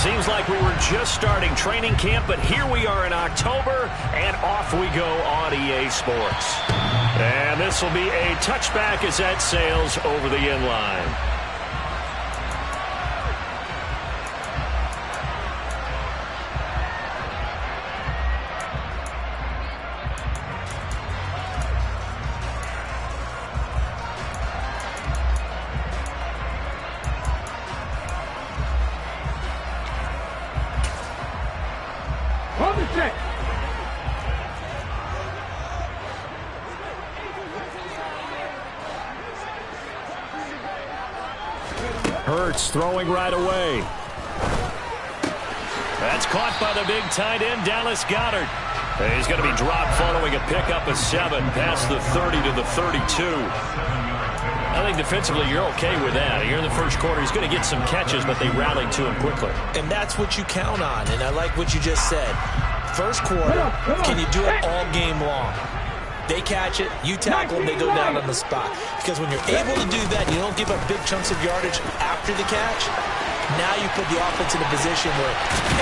Seems like we were just starting training camp, but here we are in October, and off we go on EA Sports. And this will be a touchback as that sails over the end line. Hurts throwing right away. That's caught by the big tight end, Dallas Goedert. He's going to be dropped following a pickup of 7 past the 30 to the 32. I think defensively you're okay with that. Here in the first quarter, he's going to get some catches, but they rallied to him quickly. And that's what you count on, and I like what you just said. First quarter, can you do it all game long? They catch it, you tackle them, they go down on the spot. Because when you're able to do that, you don't give up big chunks of yardage after the catch. Now you put the offense in a position where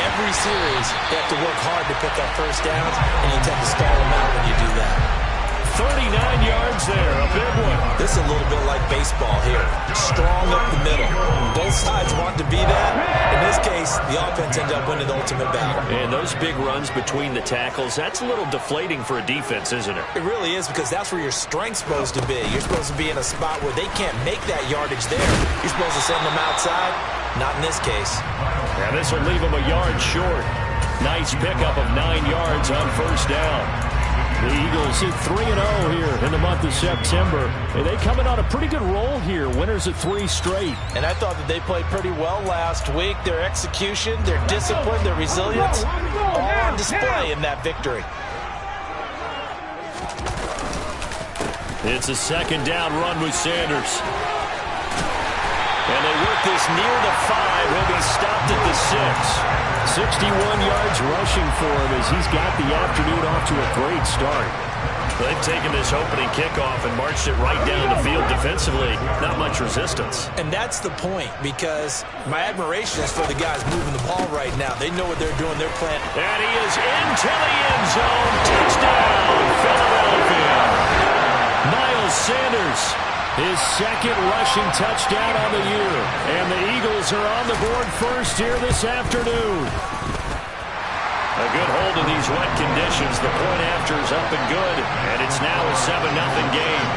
every series they have to work hard to pick up first downs, and you tend to stall them out when you do that. 39 yards there, a big one. This is a little bit like baseball here. Strong up the middle. Both sides want to be that. In this case, the offense ended up winning the ultimate battle. And those big runs between the tackles, that's a little deflating for a defense, isn't it? It really is, because that's where your strength's supposed to be. You're supposed to be in a spot where they can't make that yardage there. You're supposed to send them outside. Not in this case. Yeah, this will leave them a yard short. Nice pickup of 9 yards on first down. The Eagles hit 3-0 here in the month of September. And they coming on a pretty good roll here. Winners of 3 straight. And I thought that they played pretty well last week. Their execution, their discipline, their resilience, all on display in that victory. It's a second down run with Sanders. And they work this near the 5. He'll be stopped at the 6. 61 yards rushing for him as he's got the afternoon off to a great start. They've taken this opening kickoff and marched it right down the field defensively. Not much resistance. And that's the point, because my admiration is for the guys moving the ball right now. They know what they're doing. They're playing. And he is into the end zone. Touchdown, Philadelphia. Miles Sanders, his second rushing touchdown on the year. And the Eagles are on the board first here this afternoon. A good hold in these wet conditions. The point after is up and good. And it's now a 7-0 game.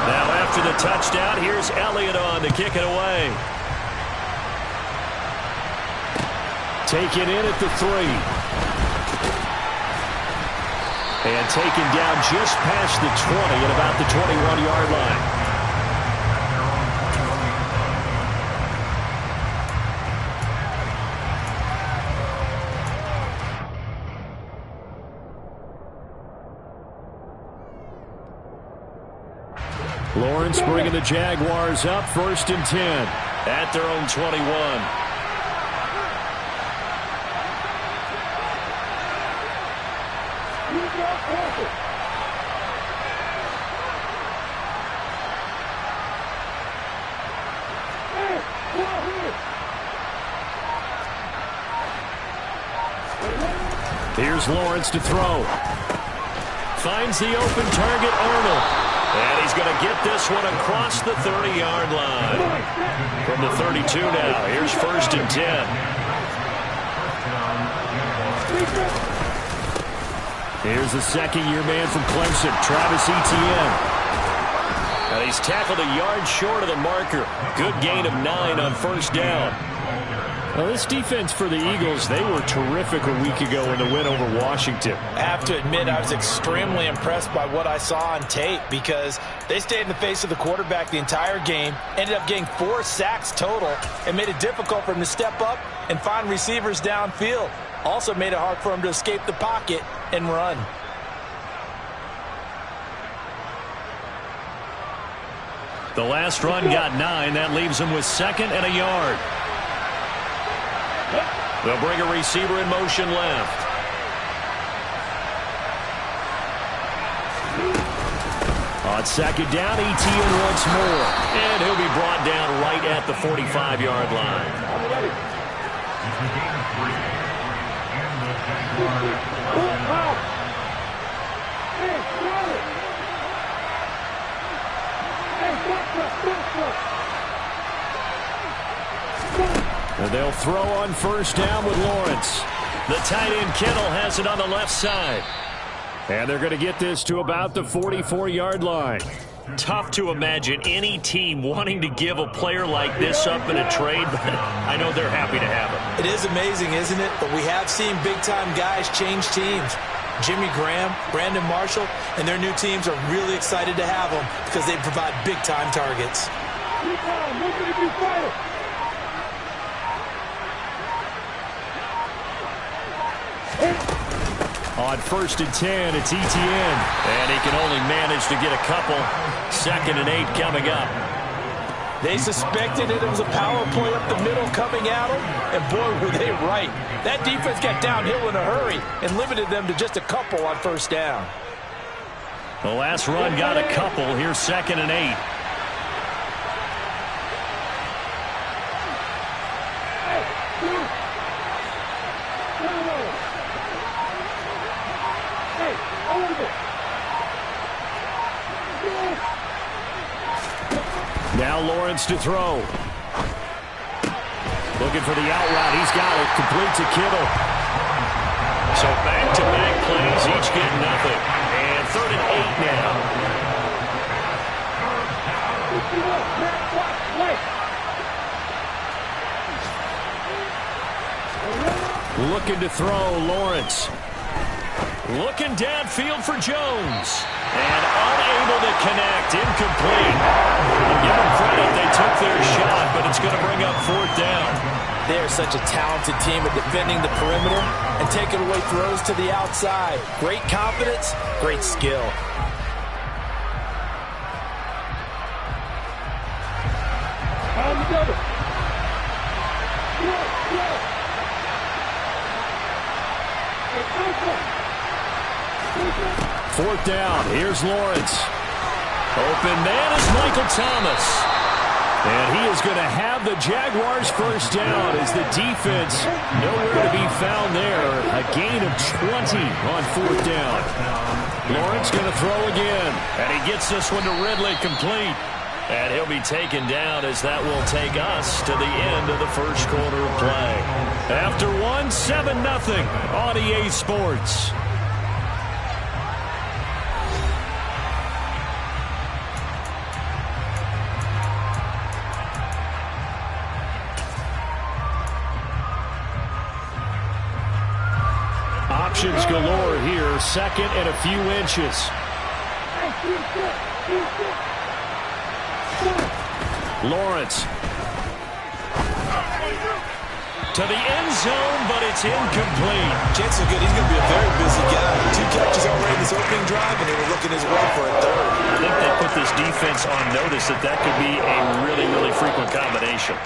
Now after the touchdown, here's Elliott on to kick it away. Taken in at the 3. And taken down just past the 20 at about the 21-yard line. Lawrence bringing the Jaguars up, 1st and 10. At their own 21. Here's Lawrence to throw. Finds the open target, Arnold. And he's going to get this one across the 30-yard line. From the 32 now, here's 1st and 10. Here's the second-year man from Clemson, Travis Etienne. And he's tackled a yard short of the marker. Good gain of 9 on first down. Well, this defense for the Eagles, they were terrific a week ago in the win over Washington. I have to admit, I was extremely impressed by what I saw on tape, because they stayed in the face of the quarterback the entire game, ended up getting 4 sacks total, and made it difficult for him to step up and find receivers downfield. Also made it hard for him to escape the pocket and run. The last run got 9. That leaves him with 2nd and a yard. They'll bring a receiver in motion left. On second down, ETN once more. And he'll be brought down right at the 45-yard line. And they'll throw on first down with Lawrence. The tight end Kittle has it on the left side. And they're going to get this to about the 44-yard line. Tough to imagine any team wanting to give a player like this up in a trade, but I know they're happy to have him. It is amazing, isn't it? But we have seen big-time guys change teams. Jimmy Graham, Brandon Marshall, and their new teams are really excited to have them because they provide big-time targets. On first and 10, it's ETN. And he can only manage to get a couple. 2nd and 8 coming up. They suspected it was a power play up the middle coming at them, and boy, were they right. That defense got downhill in a hurry and limited them to just a couple on first down. The last run got a couple. Here's 2nd and 8. Now Lawrence to throw. Looking for the out route. He's got it. Complete to Kittle. So back-to-back plays, each get nothing. And 3rd and 8 now. Looking to throw, Lawrence. Looking downfield for Jones. And unable to connect. Incomplete. I'll give them credit. They took their shot, but it's going to bring up 4th down. They are such a talented team at defending the perimeter and taking away throws to the outside. Great confidence, great skill. Fourth down. Here's Lawrence. Open man is Michael Thomas. And he is going to have the Jaguars first down as the defense nowhere to be found there. A gain of 20 on 4th down. Lawrence going to throw again. And he gets this one to Ridley complete. And he'll be taken down as that will take us to the end of the first quarter of play. After one, 7-0 on EA Sports. Options galore here. 2nd and a few inches. Lawrence. To the end zone, but it's incomplete. Chances are good. He's going to be a very busy guy. 2 catches already this opening drive, and they were looking his way for a 3rd. I think they put this defense on notice that could be a really, really frequent combination.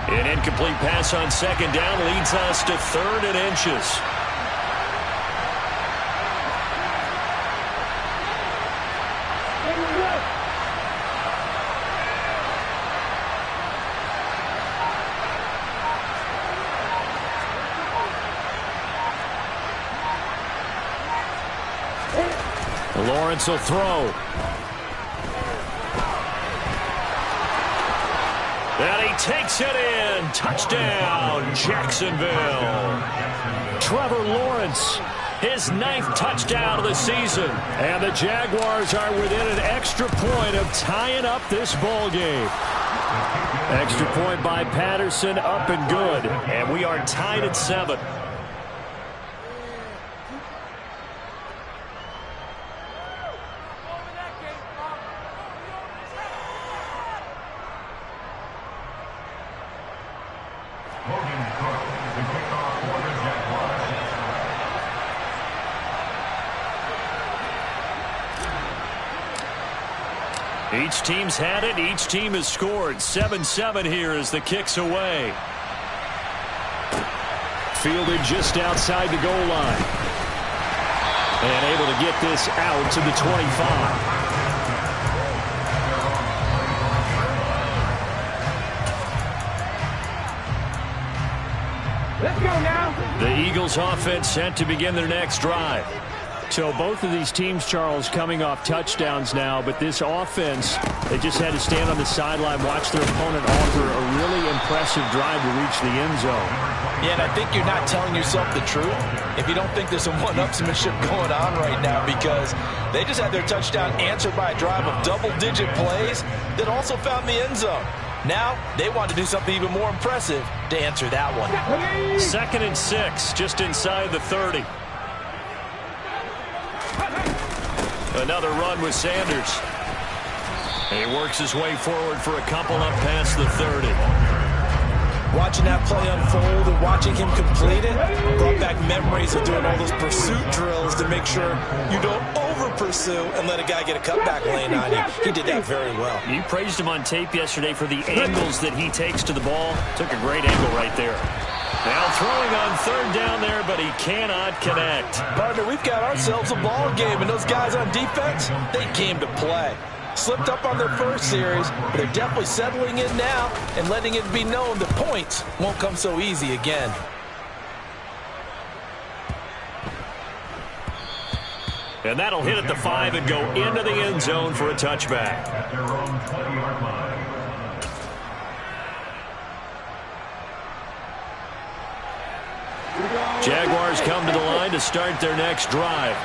An incomplete pass on 2nd down leads us to 3rd and inches. Lawrence will throw. And he takes it in. Touchdown, Jacksonville. Trevor Lawrence, his 9th touchdown of the season. And the Jaguars are within an extra point of tying up this ball game. Extra point by Patterson, up and good. And we are tied at 7. Each team's had it. Each team has scored. 7-7 here as the kick's away. Fielded just outside the goal line. And able to get this out to the 25. Let's go now. The Eagles offense set to begin their next drive. So both of these teams, Charles, coming off touchdowns now, but this offense, they just had to stand on the sideline, watch their opponent offer a really impressive drive to reach the end zone. Yeah, and I think you're not telling yourself the truth if you don't think there's some one-upsmanship going on right now, because they just had their touchdown answered by a drive of double-digit plays that also found the end zone. Now, they want to do something even more impressive to answer that one. 2nd and 6, just inside the 30. Another run with Sanders. He works his way forward for a couple up past the 30. Watching that play unfold and watching him complete it brought back memories of doing all those pursuit drills to make sure you don't over-pursue and let a guy get a cutback lane on you. He did that very well. You praised him on tape yesterday for the angles that he takes to the ball. Took a great angle right there. Now throwing on 3rd down there, but he cannot connect. Partner, we've got ourselves a ball game, and those guys on defense, they came to play. Slipped up on their first series, but they're definitely settling in now and letting it be known that points won't come so easy again. And that'll hit at the 5 and go into the end zone for a touchback. Jaguars come to the line to start their next drive.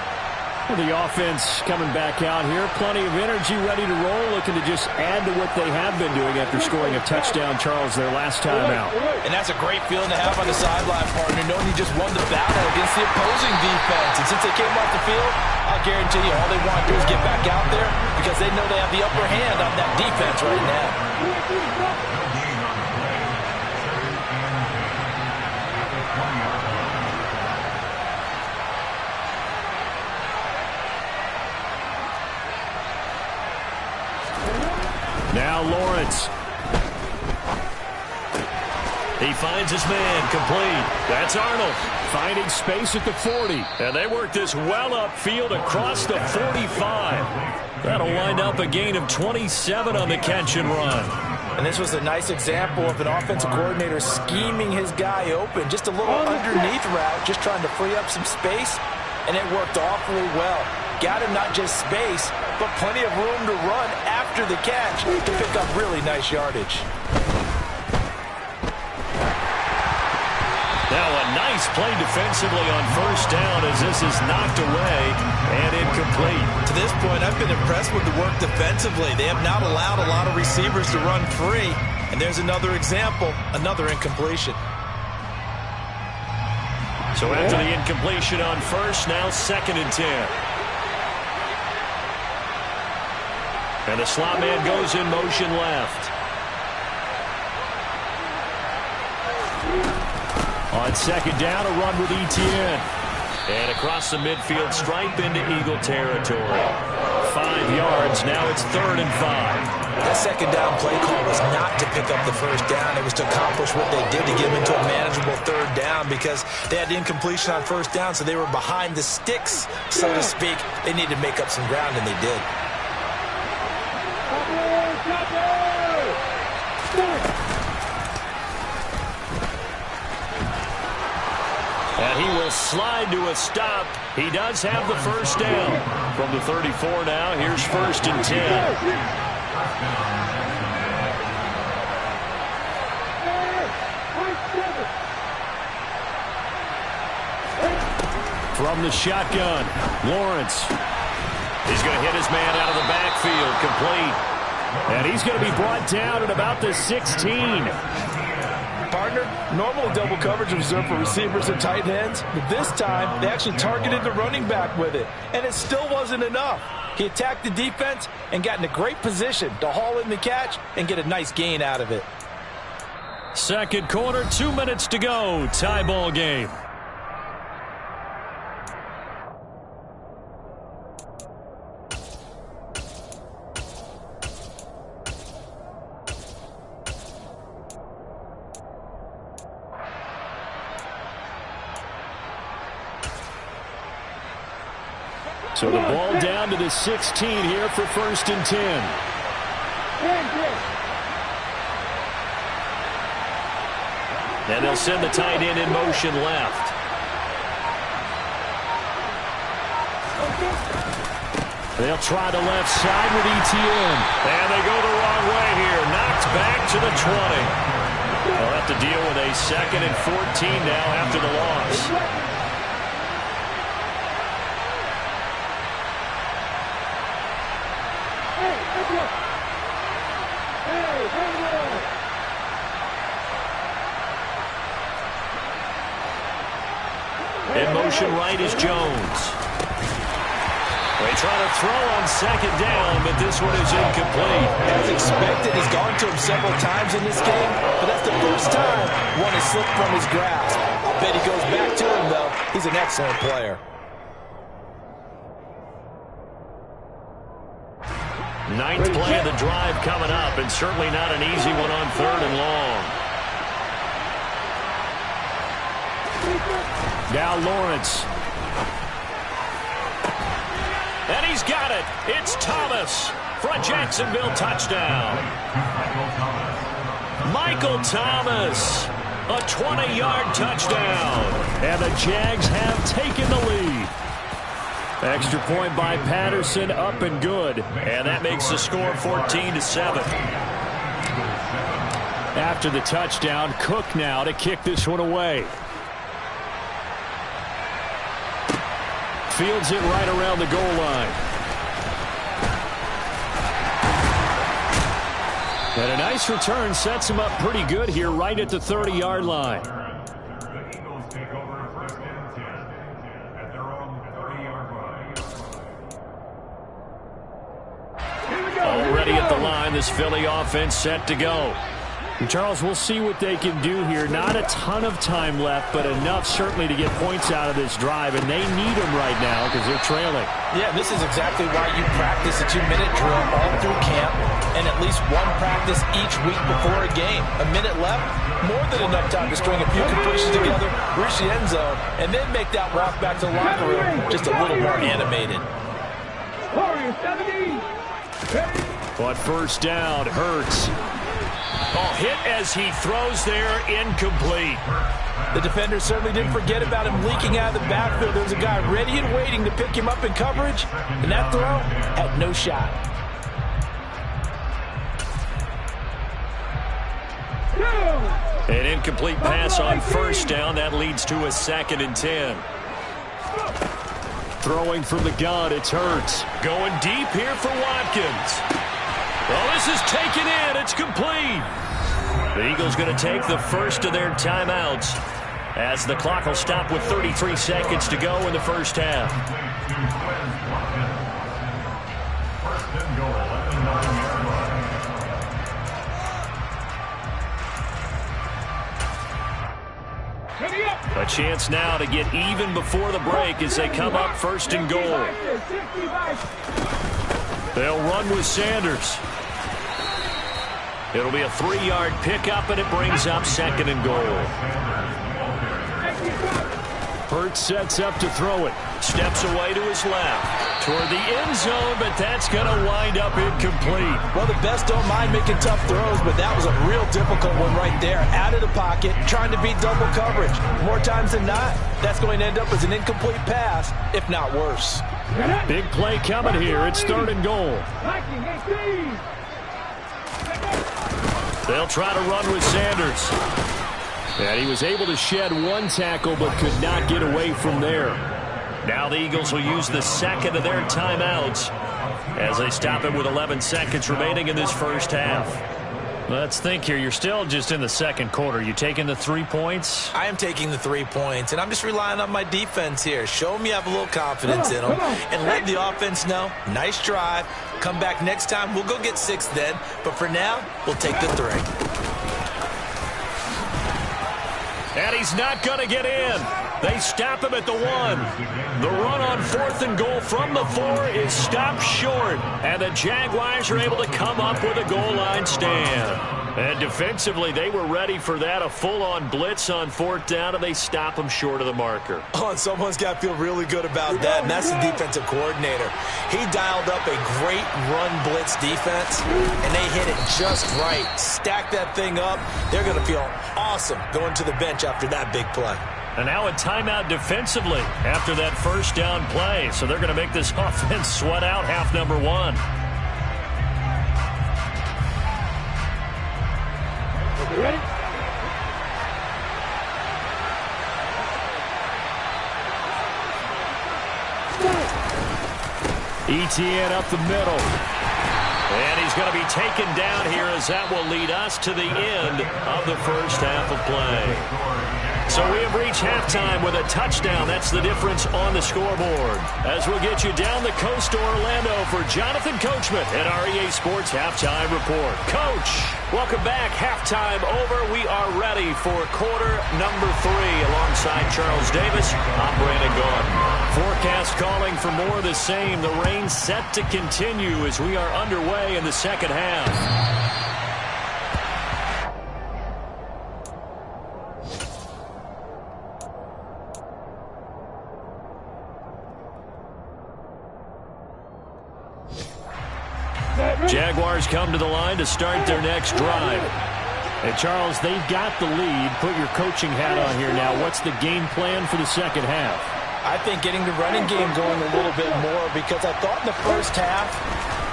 The offense coming back out here. Plenty of energy, ready to roll, looking to just add to what they have been doing after scoring a touchdown, Charles, their last time out. And that's a great feeling to have on the sideline, partner, knowing you just won the battle against the opposing defense. And since they came off the field, I'll guarantee you all they want to do is get back out there because they know they have the upper hand on that defense right now. Now Lawrence. He finds his man, complete. That's Arnold. Finding space at the 40. And they work this well upfield across the 45. That'll wind up a gain of 27 on the catch and run. And this was a nice example of an offensive coordinator scheming his guy open. Just a little underneath route, just trying to free up some space. And it worked awfully well. Got him not just space, but plenty of room to run after the catch to pick up really nice yardage. Now a nice play defensively on 1st down as this is knocked away and incomplete. To this point, I've been impressed with the work defensively. They have not allowed a lot of receivers to run free. And there's another example, another incompletion. So after the incompletion on 1st, now 2nd and 10. And the slot man goes in motion left. On 2nd down, a run with Etienne. And across the midfield stripe into Eagle territory. 5 yards, now it's 3rd and 5. That 2nd down play call was not to pick up the 1st down. It was to accomplish what they did to get them into a manageable 3rd down because they had incompletion on 1st down, so they were behind the sticks, so to speak. They needed to make up some ground, and they did. And he will slide to a stop. He does have the 1st down. From the 34 now, here's 1st and 10. From the shotgun, Lawrence. He's going to hit his man out of the backfield, complete. And he's going to be brought down at about the 16. Partner, normally double coverage is reserved for receivers and tight ends, but this time they actually targeted the running back with it, and it still wasn't enough. He attacked the defense and got in a great position to haul in the catch and get a nice gain out of it. 2nd quarter, 2 minutes to go. Tie ball game. So the ball down to the 16 here for 1st and 10. And they'll send the tight end in motion left. They'll try the left side with ETN. And they go the wrong way here. Knocked back to the 20. They'll have to deal with a 2nd and 14 now after the loss. In motion right is Jones. They try to throw on 2nd down, but this one is incomplete. As expected, he's gone to him several times in this game, but that's the first time one has slipped from his grasp. I'll bet he goes back to him, though. He's an excellent player. Ninth play of the drive coming up, and certainly not an easy one on 3rd and long. Now Lawrence. And he's got it. It's Thomas for a Jacksonville touchdown. Michael Thomas, a 20-yard touchdown. And the Jags have taken the lead. Extra point by Patterson, up and good. And that makes the score 14-7. After the touchdown, Cook now to kick this one away. Fields it right around the goal line. And a nice return sets him up pretty good here right at the 30-yard line. Already at the line, this Philly offense set to go. And Charles, we'll see what they can do here. Not a ton of time left, but enough certainly to get points out of this drive, and they need them right now because they're trailing. Yeah, this is exactly why you practice a 2-minute drill all through camp and at least one practice each week before a game. A minute left, more than enough time to string a few completions together, reach the end zone, and then make that walk back to the locker room just a little more animated. But 1st down, Hurts. Oh, hit as he throws there, incomplete. The defender certainly didn't forget about him leaking out of the backfield. There was a guy ready and waiting to pick him up in coverage, and that throw had no shot. An incomplete pass on 1st down. That leads to a 2nd and 10. Throwing from the gun, it's Hurts. Going deep here for Watkins. Well, this is taken in. It's complete. The Eagles going to take the first of their timeouts as the clock will stop with 33 seconds to go in the first half. A chance now to get even before the break as they come up 1st and goal. They'll run with Sanders. It'll be a 3-yard pickup, and it brings up 2nd and goal. Hurts sets up to throw it. Steps away to his left. Toward the end zone, but that's going to wind up incomplete. Well, the best don't mind making tough throws, but that was a real difficult one right there. Out of the pocket, trying to beat double coverage. More times than not, that's going to end up as an incomplete pass, if not worse. Big play coming here. It's 3rd and goal. They'll try to run with Sanders. And he was able to shed one tackle but could not get away from there. Now the Eagles will use the 2nd of their timeouts as they stop it with 11 seconds remaining in this first half. Let's think here. You're still just in the 2nd quarter. You taking the 3 points? I am taking the 3 points, and I'm just relying on my defense here. Show them you have a little confidence in them, and let the offense know, nice drive. Come back next time. We'll go get 6 then, but for now, we'll take the 3. And he's not going to get in. They stop him at the 1. The run on 4th and goal from the 4 is stopped short. And the Jaguars are able to come up with a goal line stand. And defensively, they were ready for that, a full-on blitz on 4th down, and they stop him short of the marker. Oh, and someone's got to feel really good about that, and that's the defensive coordinator. He dialed up a great run blitz defense, and they hit it just right. Stack that thing up. They're going to feel awesome going to the bench after that big play. And now a timeout defensively after that first down play. So they're going to make this offense sweat out half number 1. You ready? ETN up the middle. And he's going to be taken down here as that will lead us to the end of the first half of play. So we have reached halftime with a touchdown. That's the difference on the scoreboard. As we'll get you down the coast to Orlando for Jonathan Coachman at our EA Sports Halftime Report. Coach, welcome back. Halftime over. We are ready for quarter number 3 alongside Charles Davis. I'm Brandon Gaudin. Forecast calling for more of the same. The rain set to continue as we are underway in the second half. Jaguars come to the line to start their next drive. And Charles, they've got the lead. Put your coaching hat on here now. What's the game plan for the second half? I think getting the running game going a little bit more, because I thought in the first half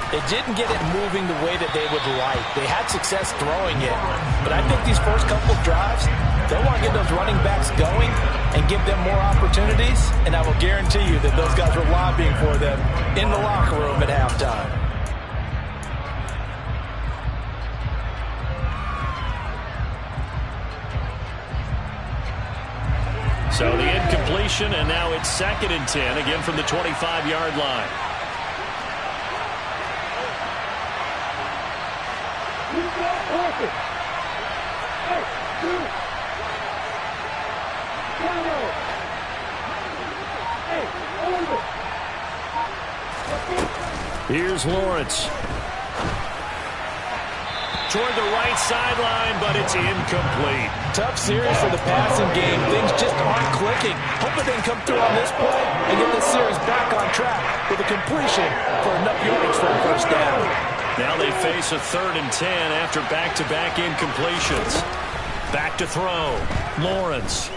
they didn't get it moving the way that they would like. They had success throwing it. But I think these first couple of drives, they want to get those running backs going and give them more opportunities. And I will guarantee you that those guys were lobbying for them in the locker room at halftime. So the incompletion, and now it's 2nd and 10, again from the 25-yard line. Here's Lawrence. Toward the right sideline, but it's incomplete. Tough series for the passing game. Things just aren't clicking. Hoping they can come through on this play and get this series back on track with a completion for enough yards for a first down. Now they face a 3rd and 10 after back-to-back incompletions. Back to throw. Lawrence.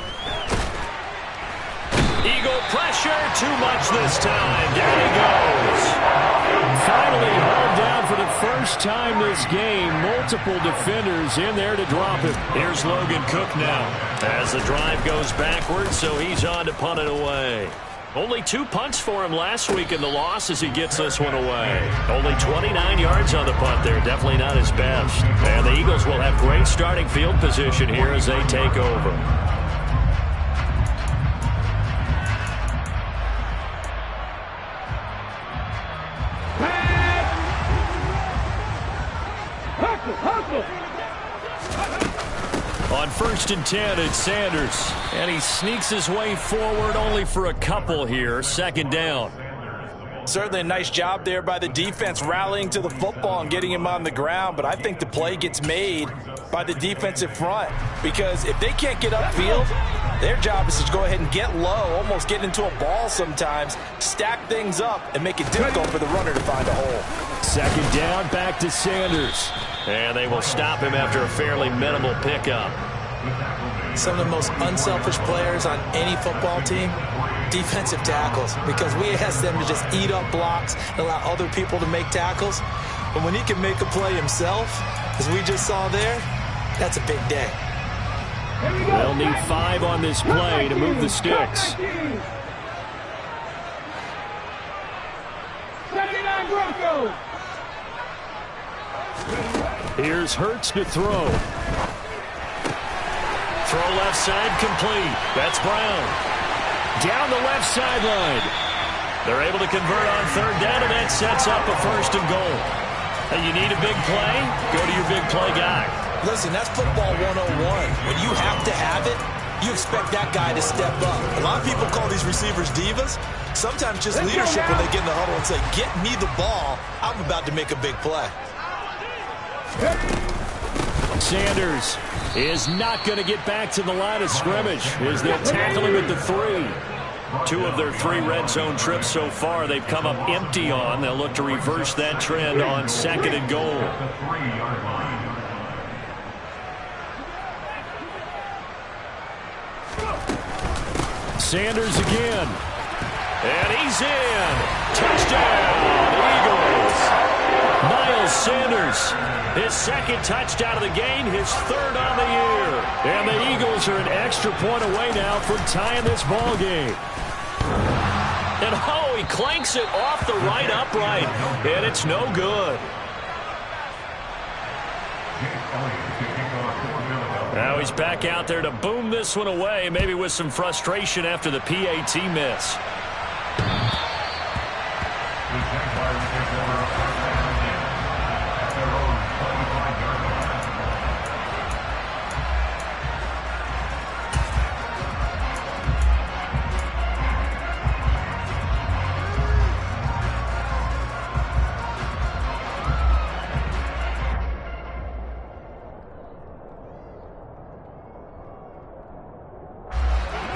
Eagle pressure. Too much this time. Down he goes. Finally hauled down for the first time this game. Multiple defenders in there to drop him. Here's Logan Cook now as the drive goes backwards, so he's on to punt it away. Only 2 punts for him last week in the loss as he gets this one away. Only 29 yards on the punt there. Definitely not his best. And the Eagles will have great starting field position here as they take over. On 1st and 10, it's Sanders. And he sneaks his way forward only for a couple here. 2nd down. Certainly a nice job there by the defense rallying to the football and getting him on the ground. But I think the play gets made by the defensive front. Because if they can't get upfield, their job is to go ahead and get low, almost get into a ball sometimes, stack things up, and make it difficult for the runner to find a hole. 2nd down, back to Sanders. And they will stop him after a fairly minimal pickup. Some of the most unselfish players on any football team, defensive tackles, because we ask them to just eat up blocks and allow other people to make tackles. But when he can make a play himself, as we just saw there, that's a big day. They'll need 5 on this play to move the sticks. Here's Hurts to throw. Throw left side complete. That's Brown. Down the left sideline. They're able to convert on 3rd down, and that sets up a 1st and goal. Hey, you need a big play? Go to your big play guy. Listen, that's football 101. When you have to have it, you expect that guy to step up. A lot of people call these receivers divas. Sometimes just leadership when they get in the huddle and say, get me the ball. I'm about to make a big play. Sanders is not going to get back to the line of scrimmage as they'll tackle him at the 3. 2 of their 3 red zone trips so far they've come up empty on. They'll look to reverse that trend on 2nd and goal. Sanders again. And he's in. Touchdown, Eagles. Miles Sanders, his 2nd touchdown of the game, his 3rd on the year. And the Eagles are an extra point away now from tying this ball game. And oh, he clanks it off the right upright. And it's no good. Now he's back out there to boom this one away, maybe with some frustration after the PAT miss.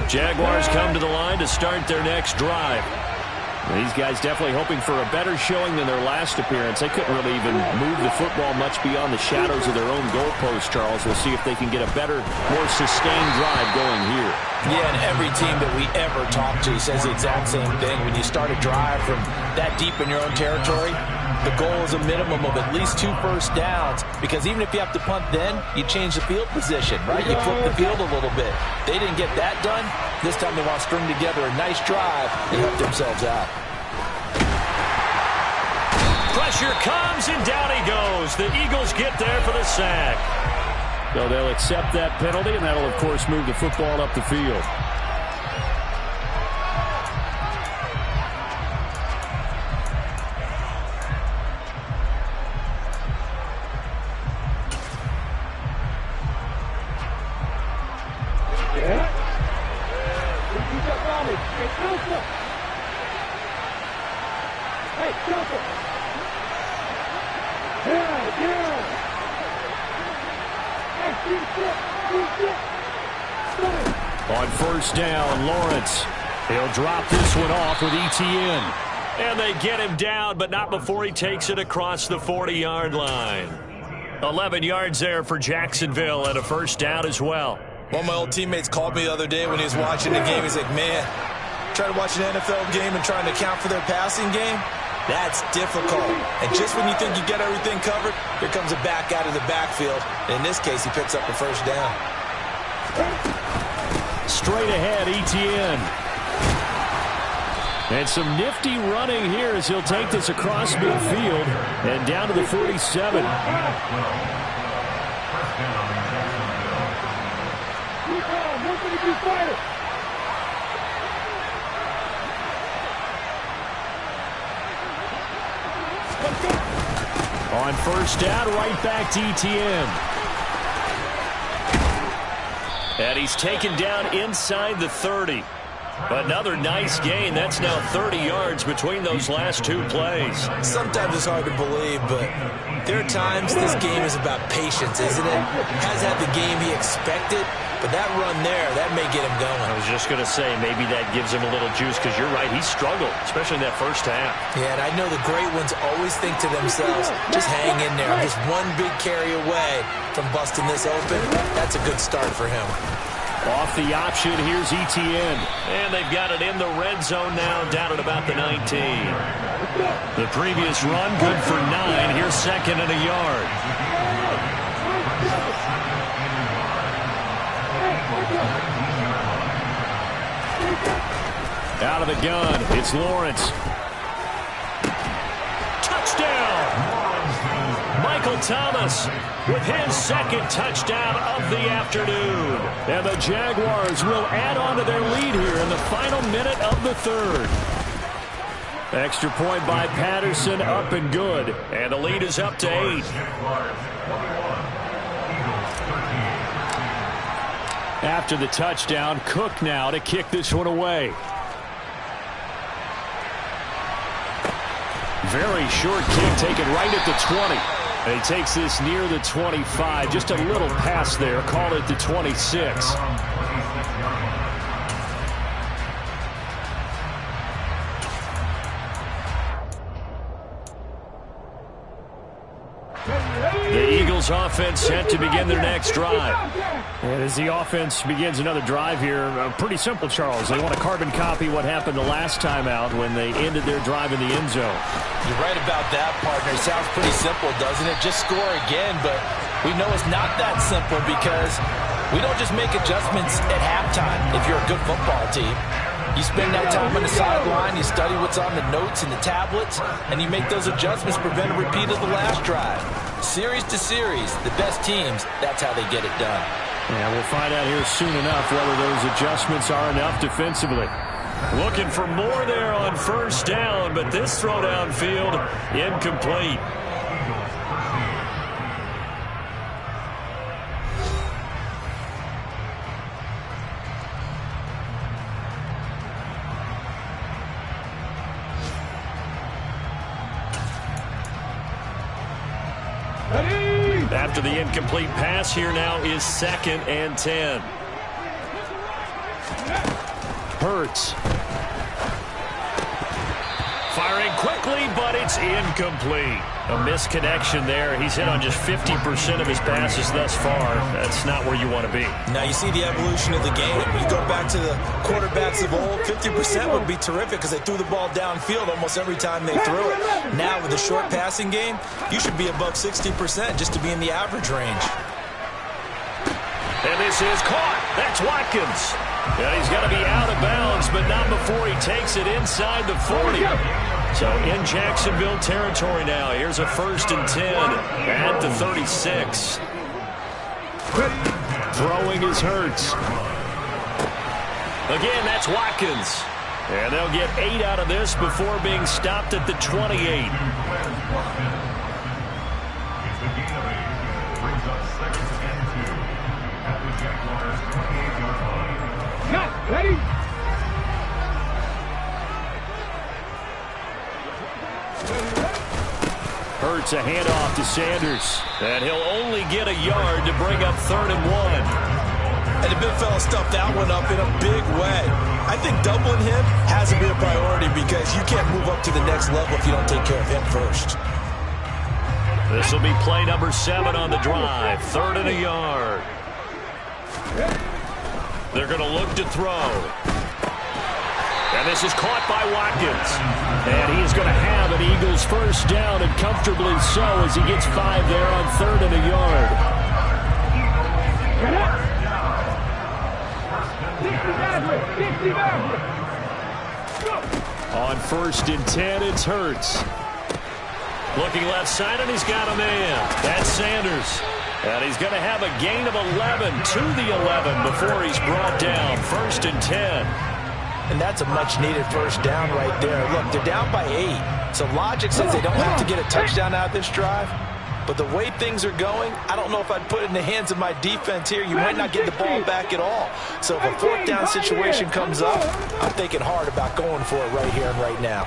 Jaguars come to the line to start their next drive. These guys definitely hoping for a better showing than their last appearance. They couldn't really even move the football much beyond the shadows of their own goalpost, Charles. We'll see if they can get a better, more sustained drive going here. Yeah, and every team that we ever talk to says the exact same thing. When you start a drive from that deep in your own territory, the goal is a minimum of at least 2 first downs, because even if you have to punt then, you change the field position, right? You flip the field a little bit. They didn't get that done. This time they want to string together a nice drive and help themselves out. Pressure comes, and down he goes. The Eagles get there for the sack. So they'll accept that penalty, and that'll, of course, move the football up the field. On first down, Lawrence. He'll drop this one off with Etienne. And they get him down, but not before he takes it across the 40-yard line. 11 yards there for Jacksonville and a first down as well. One of my old teammates called me the other day when he was watching the game. He's like, man, trying to watch an NFL game and trying to account for their passing game, that's difficult. And just when you think you get everything covered, here comes a back out of the backfield. And in this case, he picks up a first down. Straight ahead, Etienne. And some nifty running here as he'll take this across midfield and down to the 47. On first down, right back to Etienne. And he's taken down inside the 30. Another nice gain. That's now 30 yards between those last 2 plays. Sometimes it's hard to believe, but there are times this game is about patience, isn't it? Has had the game he expected, but that run there, that may get him going. I was just going to say, maybe that gives him a little juice, because you're right, he struggled, especially in that first half. Yeah, and I know the great ones always think to themselves, just hang in there. I'm just one big carry away from busting this open. That's a good start for him. Off the option, here's Etienne. And they've got it in the red zone now, down at about the 19. The previous run, good for 9. Here's second and a yard. Out of the gun, it's Lawrence. Touchdown! Michael Thomas with his second touchdown of the afternoon. And the Jaguars will add on to their lead here in the final minute of the third. Extra point by Patterson, up and good. And the lead is up to 8. After the touchdown, Cook now to kick this one away. Very short kick taken right at the 20. And he takes this near the 25. Just a little pass there. Call it the 26. The Eagles offense set to begin their next drive. And as the offense begins another drive here, pretty simple, Charles. They want to carbon copy what happened the last time out when they ended their drive in the end zone. You're right about that, partner. It sounds pretty simple, doesn't it? Just score again, but we know it's not that simple because we don't just make adjustments at halftime if you're a good football team. You spend that time on the sideline, you study what's on the notes and the tablets, and you make those adjustments to prevent a repeat of the last drive. Series to series, the best teams, that's how they get it done. Yeah, we'll find out here soon enough whether those adjustments are enough defensively. Looking for more there on first down, but this throw downfield incomplete. After the incomplete pass, here now is 2nd and 10. Hurts. Firing quickly, but it's incomplete. A misconnection there. He's hit on just 50% of his passes thus far. That's not where you want to be. Now you see the evolution of the game. You go back to the quarterbacks of old, 50% would be terrific because they threw the ball downfield almost every time they threw it. Now with the short passing game, you should be above 60% just to be in the average range. And this is caught. That's Watkins. And he's going to be out of bounds, but not before he takes it inside the 40. So in Jacksonville territory now. Here's a 1st and 10 at the 36. Throwing is Hurts. Again, that's Watkins. And they'll get 8 out of this before being stopped at the 28. Ready? Hurts a handoff to Sanders. And he'll only get a yard to bring up 3rd and 1. And the big fella stuffed that one up in a big way. I think doubling him has to be a priority because you can't move up to the next level if you don't take care of him first. This will be play number 7 on the drive. 3rd and a yard. They're going to look to throw. And this is caught by Watkins. And he's going to have an Eagles first down, and comfortably so as he gets 5 there on 3rd and a yard. On 1st and 10, it's Hurts. Looking left side, and he's got a man. That's Sanders. And he's going to have a gain of 11 to the 11 before he's brought down. 1st and 10. And that's a much-needed first down right there. Look, they're down by 8. So logic says they don't have to get a touchdown out of this drive. But the way things are going, I don't know if I'd put it in the hands of my defense here. You might not get the ball back at all. So if a 4th down situation comes up, I'm thinking hard about going for it right here and right now.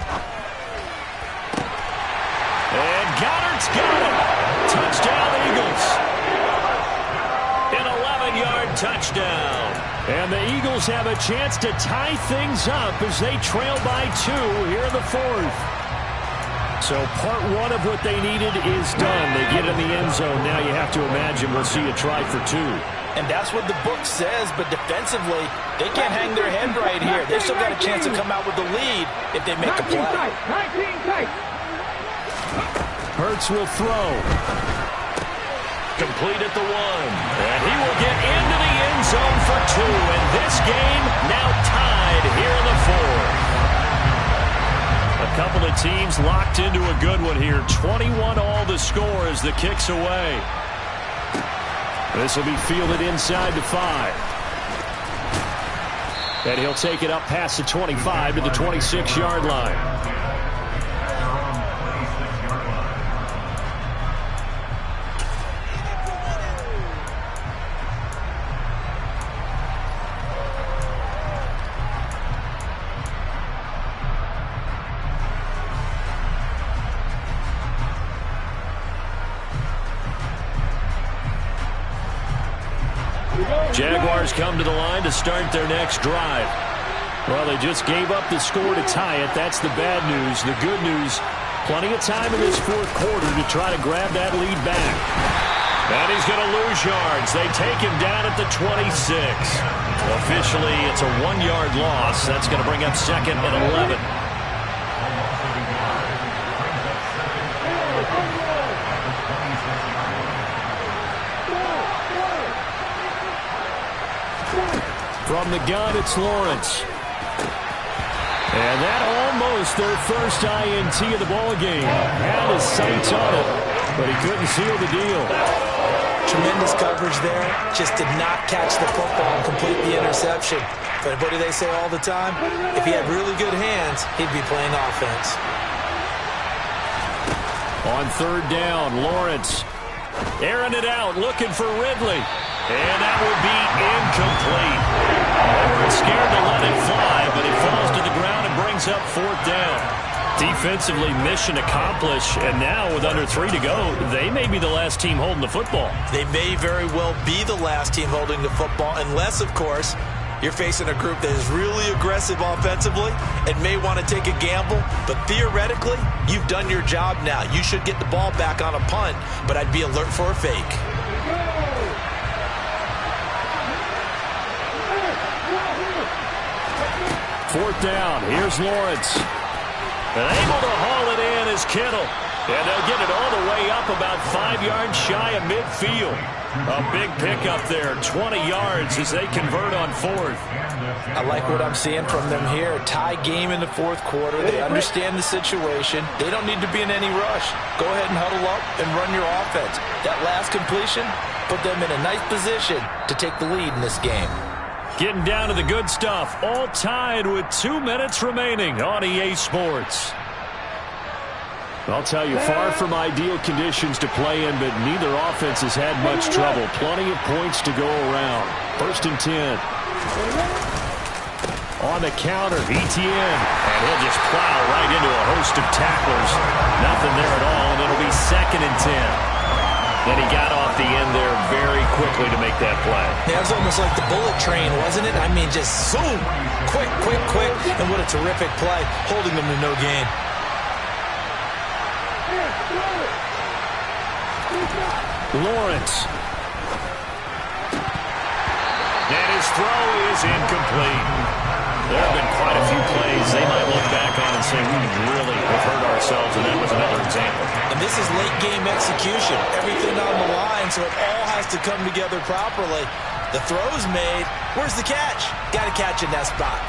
And Goddard's got it. Touchdown, Eagles. An 11-yard touchdown. And the Eagles have a chance to tie things up as they trail by 2 here in the 4th. So part 1 of what they needed is done. They get in the end zone. Now you have to imagine we'll see a try for 2. And that's what the book says, but defensively, they can't hang their head right here. They've still got a chance to come out with the lead if they make a play. Hurts will throw. Complete at the 1. And he will get into the end zone for 2. And this game now tied here in the 4th. A couple of teams locked into a good one here. 21 all the score as the kick's away. This will be fielded inside the 5. And he'll take it up past the 25 to the 26-yard line. Jaguars come to the line to start their next drive. Well, they just gave up the score to tie it. That's the bad news. The good news, plenty of time in this fourth quarter to try to grab that lead back. And he's going to lose yards. They take him down at the 26. Officially, it's a 1-yard loss. That's going to bring up second and 11. From the gun, it's Lawrence. And that almost their first INT of the ballgame. Had his sights on it, but he couldn't seal the deal. Tremendous coverage there. Just did not catch the football and complete the interception. But what do they say all the time? If he had really good hands, he'd be playing offense. On third down, Lawrence airing it out, looking for Ridley. And that will be incomplete. They weren't scared to let it fly, but it falls to the ground and brings up fourth down. Defensively, mission accomplished, and now with under 3 to go, they may be the last team holding the football. They may very well be the last team holding the football, unless, of course, you're facing a group that is really aggressive offensively and may want to take a gamble. But theoretically, you've done your job now. You should get the ball back on a punt, but I'd be alert for a fake. Fourth down, here's Lawrence. And able to haul it in is Kittle. And they'll get it all the way up about 5 yards shy of midfield. A big pickup there, 20 yards as they convert on fourth. I like what I'm seeing from them here. Tie game in the fourth quarter. They understand the situation. They don't need to be in any rush. Go ahead and huddle up and run your offense. That last completion put them in a nice position to take the lead in this game. Getting down to the good stuff. All tied with 2 minutes remaining on EA Sports. I'll tell you, far from ideal conditions to play in, but neither offense has had much trouble. Plenty of points to go around. First and 10. On the counter, ETN. And he'll just plow right into a host of tacklers. Nothing there at all, and it'll be second and 10. Then he got off the end there very quickly to make that play. Yeah, it was almost like the bullet train, wasn't it? I mean, just zoom. Quick, quick, quick. And what a terrific play, holding them to no gain. Lawrence. And his throw is incomplete. There have been quite a few plays they might look back on and say, we really have hurt ourselves, and that was another example. And this is late game execution. Everything on the line, so it all has to come together properly. The throw's made. Where's the catch? Got to catch in that spot.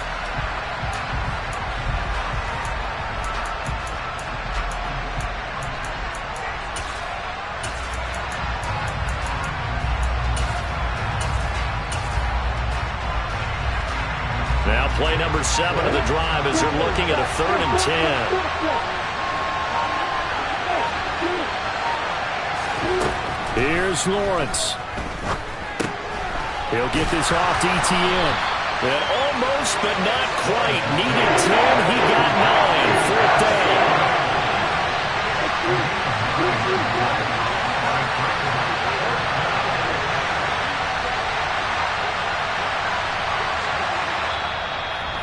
Now play number 7 of the drive as they're looking at a 3rd and 10. Here's Lawrence. He'll get this off to ETN. And almost, but not quite. Needed 10. He got 9. 4th down.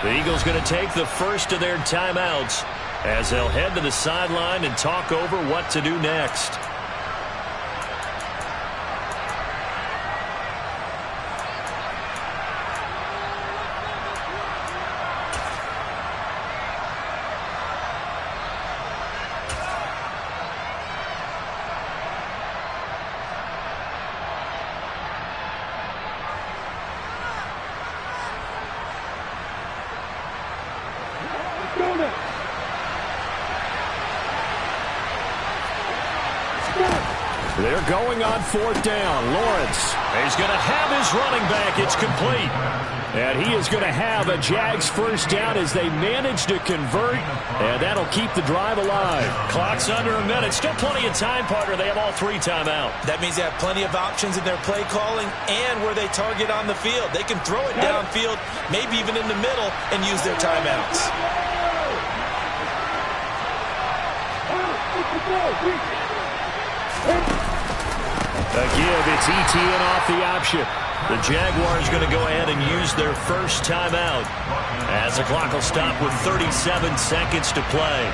The Eagles going to take the first of their timeouts as they'll head to the sideline and talk over what to do next. They're going on 4th down. Lawrence. He's going to have his running back. It's complete. And he is going to have a Jags first down as they manage to convert. And that'll keep the drive alive. Clock's under a minute. Still plenty of time, partner. They have all 3 timeout. That means they have plenty of options in their play calling and where they target on the field. They can throw it downfield, maybe even in the middle, and use their timeouts. A give, it's ETN off the option. The Jaguars going to go ahead and use their first timeout as the clock will stop with 37 seconds to play.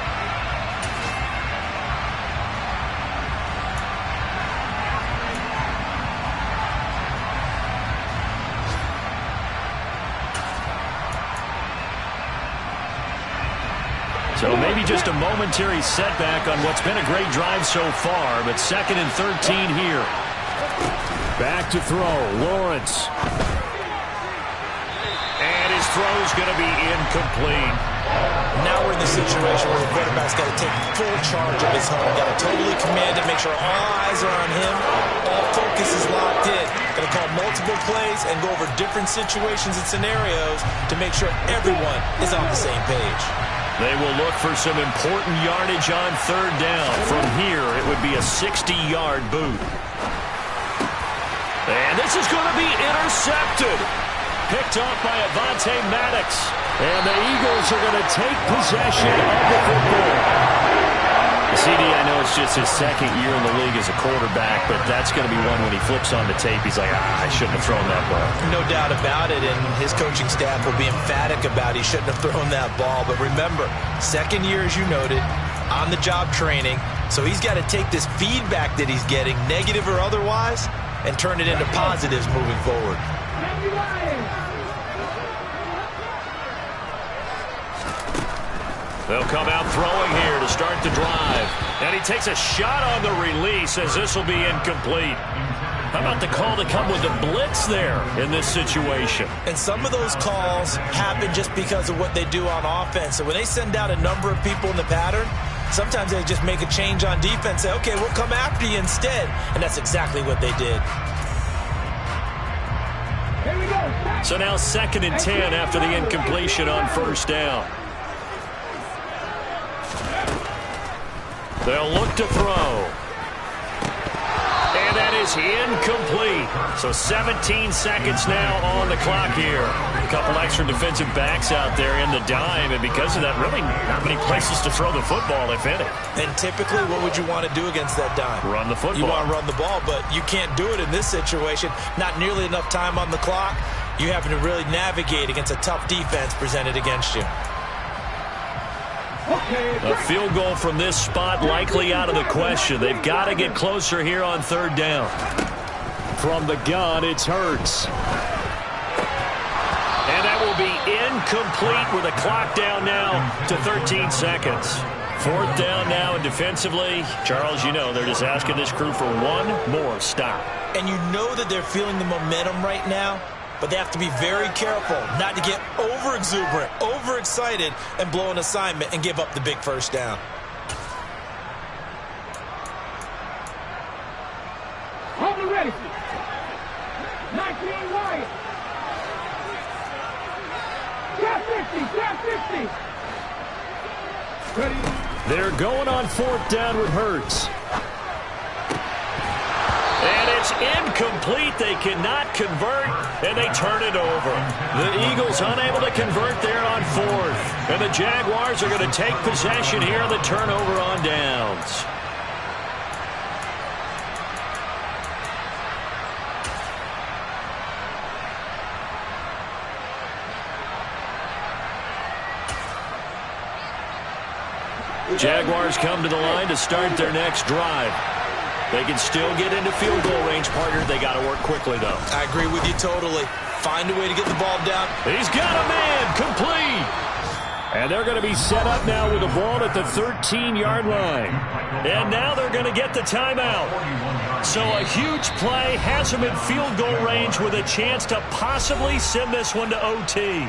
So maybe just a momentary setback on what's been a great drive so far, but 2nd and 13 here. Back to throw, Lawrence. And his throw's going to be incomplete. Now we're in the situation where the quarterback's got to take full charge of his home. Got to totally command it, make sure all eyes are on him. All focus is locked in. Got to call multiple plays and go over different situations and scenarios to make sure everyone is on the same page. They will look for some important yardage on 3rd down. From here, it would be a 60-yard boot. And this is going to be intercepted. Picked off by Avonte Maddox. And the Eagles are going to take possession of the football. CD, I know it's just his 2nd year in the league as a quarterback, but that's going to be one when he flips on the tape, he's like, I shouldn't have thrown that ball. No doubt about it, and his coaching staff will be emphatic about he shouldn't have thrown that ball. But remember, 2nd year, as you noted, on-the-job training, so he's got to take this feedback that he's getting, negative or otherwise, and turn it into positives moving forward. They'll come out throwing here to start the drive. And he takes a shot on the release as this will be incomplete. How about the call to come with the blitz there in this situation? And some of those calls happen just because of what they do on offense. So when they send out a number of people in the pattern, sometimes they just make a change on defense, say, okay, we'll come after you instead. And that's exactly what they did. Here we go. So now 2nd and 10 after the incompletion on 1st down. They'll look to throw. And that is incomplete. So 17 seconds now on the clock here. A couple extra defensive backs out there in the dime, and because of that, really not many places to throw the football, if any. And typically, what would you want to do against that dime? Run the football. You want to run the ball, but you can't do it in this situation. Not nearly enough time on the clock. You have to really navigate against a tough defense presented against you. A field goal from this spot likely out of the question. They've got to get closer here on 3rd down. From the gun, it's Hurts. And that will be incomplete with a clock down now to 13 seconds. 4th down now, and defensively, Charles, you know, they're just asking this crew for one more stop. And you know that they're feeling the momentum right now, but they have to be very careful not to get over-exuberant, over-excited, and blow an assignment and give up the big 1st down. Hold it ready. 19 wide. Gap 50. Ready. They're going on 4th down with Hurts. And it's incomplete. They cannot convert, and they turn it over. The Eagles unable to convert there on 4th. And the Jaguars are going to take possession here on the turnover on downs. Jaguars come to the line to start their next drive. They can still get into field goal range, partner. They got to work quickly, though. I agree with you totally. Find a way to get the ball down. He's got a man. Complete. And they're going to be set up now with the ball at the 13-yard line. And now they're going to get the timeout. So a huge play has them in field goal range with a chance to possibly send this one to OT.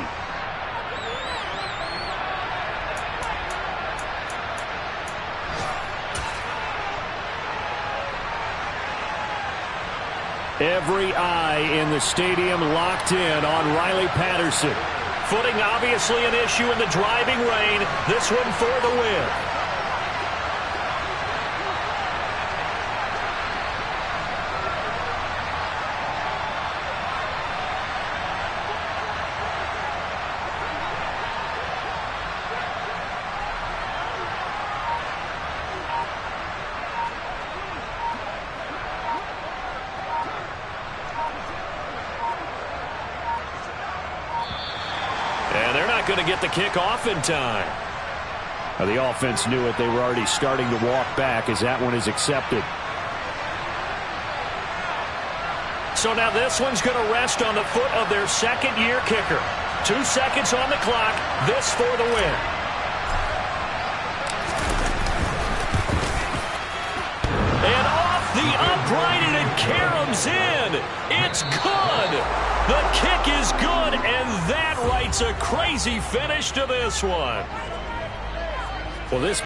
Every eye in the stadium locked in on Riley Patterson. Footing obviously an issue in the driving rain. This one for the win. not going to get the kick off in time. Now, the offense knew it. They were already starting to walk back as that one is accepted. So now this one's going to rest on the foot of their second-year kicker. 2 seconds on the clock. This for the win. And off the upright, and it caroms in. It's good. The kick is good, and that writes a crazy finish to this one. Well, this